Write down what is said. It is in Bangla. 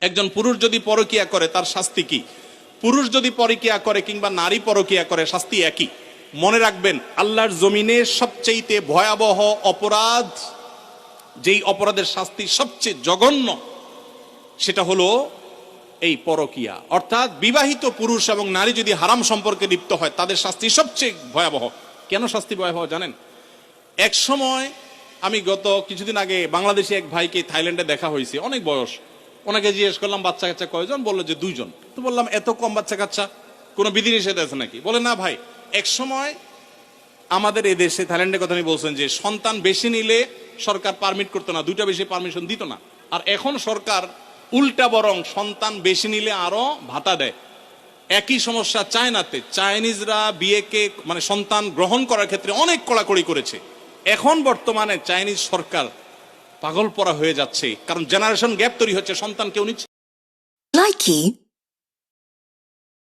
একজন পুরুষ যদি পরকিয়া করে তার শাস্তি কি? পুরুষ যদি পরকিয়া করে কিংবা নারী পরকিয়া করে শাস্তি একই। মনে রাখবেন, আল্লাহর জমিনে সবচেয়ে ভয়াবহ অপরাধ, যেই অপরাধের শাস্তি সবচেয়ে জঘন্য, সেটা হলো এই পরকিয়া। অর্থাৎ বিবাহিত পুরুষ এবং নারী যদি হারাম সম্পর্কে লিপ্ত হয় তাদের শাস্তি সবচেয়ে ভয়াবহ। কেন শাস্তি ভয়াবহ জানেন? এক সময় আমি গত কিছুদিন আগে বাংলাদেশি এক ভাইকে থাইল্যান্ডে দেখা হয়েছে, অনেক বয়স। ওনাকে জিজ্ঞেস করলাম বাচ্চা কাচ্চা কয়জন, বললো যে 2 জন। তো বললাম এত কম বাচ্চা কাচ্চা, কোনো বিধিনিষেধ আছে নাকি? বলে না ভাই, এক সময় আমাদের এই দেশে, থাইল্যান্ডের কথা আমি বলছেন, যে সন্তান বেশি নিলে সরকার পারমিট করতো না, 2টা বেশি পারমিশন দিত না। আর এখন সরকার উল্টা, বরং সন্তান বেশি নিলে আরো ভাতা দেয়। একই সমস্যা চায়নাতে। চাইনিজরা বিয়েকে মানে সন্তান গ্রহণ করার ক্ষেত্রে অনেক কড়াকড়ি করেছে। এখন বর্তমানে চাইনিজ সরকার পাগল পরা হয়ে যাচ্ছে, কারণ জেনারেশন গ্যাপ তৈরি হচ্ছে, সন্তান কেউ নিচ্ছে।